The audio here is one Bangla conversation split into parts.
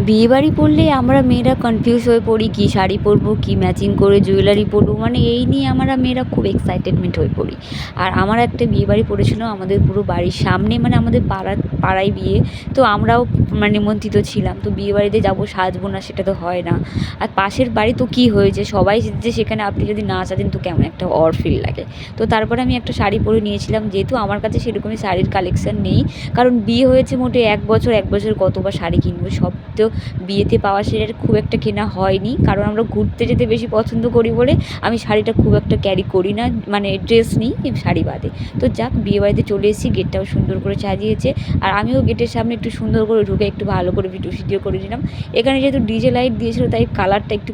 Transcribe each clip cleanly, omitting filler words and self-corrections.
বিয়েবাড়ি পড়লে আমরা মেয়েরা কনফিউজ হয়ে পড়ি, কী শাড়ি পরবো, কী ম্যাচিং করে জুয়েলারি পরবো, মানে এই নিয়ে আমরা মেয়েরা খুব এক্সাইটেডমেন্ট হয়ে পড়ি। আর আমার একটা বিয়েবাড়ি পড়েছিল আমাদের পুরো বাড়ির সামনে, মানে আমাদের পাড়ায় বিয়ে। তো আমরাও মানে নিমন্ত্রিত ছিলাম। তো বিয়েবাড়িতে যাবো, সাজবো না সেটা তো হয় না। আর পাশের বাড়ি তো কী হয়েছে, সবাই যে সেখানে আপনি যদি না সাজেন তো কেমন একটা অড ফিল লাগে। তো তারপরে আমি একটা শাড়ি পরে নিয়েছিলাম, যেহেতু আমার কাছে সেরকমই শাড়ির কালেকশান নেই, কারণ বিয়ে হয়েছে মোটে এক বছর কতবার শাড়ি কিনবো, সব তো বিয়েতে পাওয়া শাড়ির খুব একটা কেনা হয়নি, কারণ আমরা ঘুরতে যেতে বেশি পছন্দ করি বলে আমি শাড়িটা খুব একটা ক্যারি করি না, মানে ড্রেস নিই শাড়ি বাদে। তো যাক, বিয়েবাড়িতে চলে এসেছি, গেটটাও সুন্দর করে সাজিয়েছে। আর আমিও গেটের সামনে একটু সুন্দর করে ঢুকে একটু ভালো করে ভিডিও করে নিলাম। এখানে যেহেতু ডিজে লাইট দিয়েছিল তাই কালারটা একটু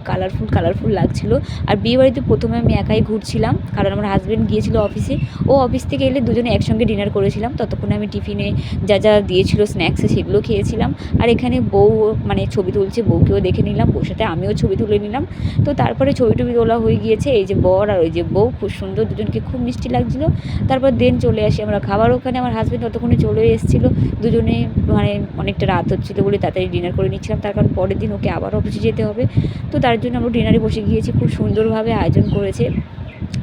কালারফুল লাগছিলো। আর বিয়েবাড়িতে প্রথমে আমি একাই ঘুরছিলাম, কারণ আমার হাজব্যান্ড গিয়েছিল অফিসে। ও অফিস থেকে এলে দুজনে একসঙ্গে ডিনার করেছিলাম। ততক্ষণে আমি টিফিনে যা যা দিয়েছিল স্ন্যাক্সে সেগুলো খেয়েছিলাম। আর এখানে বউ মানে ছবি তুলছে, বউকেও দেখে নিলাম, বউর সাথে আমিও ছবি তুলে নিলাম। তো তারপরে ছবি টবি তোলা হয়ে গিয়েছে। এই যে বর আর ওই যে বউ খুব সুন্দর, দুজনকে খুব মিষ্টি লাগছিলো। তারপর দেন চলে আসি আমরা খাবার ওখানে। আমার হাজব্যান্ড ততক্ষণে চলে এসেছিলো। দুজনে মানে অনেকটা রাত হচ্ছিলো বলে তাড়াতাড়ি ডিনার করে নিচ্ছিলাম, তার কারণ পরের দিন ওকে আবার অফিসে যেতে হবে। তো তার জন্য আমরা ডিনারে বসে গিয়েছি। খুব সুন্দরভাবে আয়োজন করেছে।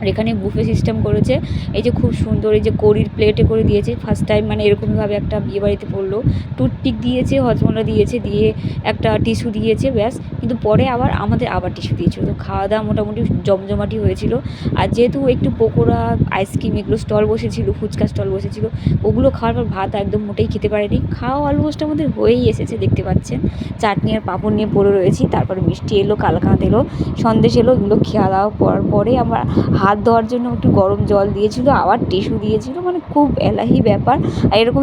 আর এখানে বুফে সিস্টেম করেছে। এই যে খুব সুন্দর এই যে কড়ির প্লেটে করে দিয়েছে, ফার্স্ট টাইম মানে এরকমভাবে একটা বিয়েবাড়িতে পড়লো। টুথপিক দিয়েছে, হজমোলা দিয়েছে, দিয়ে একটা টিস্যু দিয়েছে, ব্যাস। কিন্তু পরে আমাদের আবার টিস্যু দিয়েছিল। তো খাওয়া দাওয়া মোটামুটি জমজমাটি হয়েছিল। আর যেহেতু একটু পকোড়া, আইসক্রিম এগুলো স্টল বসেছিল, ফুচকা স্টল বসেছিল, ওগুলো খাওয়ার পর ভাত একদম মোটেই খেতে পারেনি। খাওয়া অলমোস্ট আমাদের হয়েই এসেছে, দেখতে পাচ্ছেন। চাটনি আর পাঁপড় নিয়ে পড়ে রয়েছি। তারপরে মিষ্টি এলো, কালাকাঁদ এলো, সন্দেশ এলো। এগুলো খাওয়া দাওয়া করার পরে আমরা হাত ধোয়ার জন্য একটু গরম জল দিয়েছিল, আবার টিস্যু দিয়েছিল, মানে খুব এলাহি ব্যাপার। আর এরকম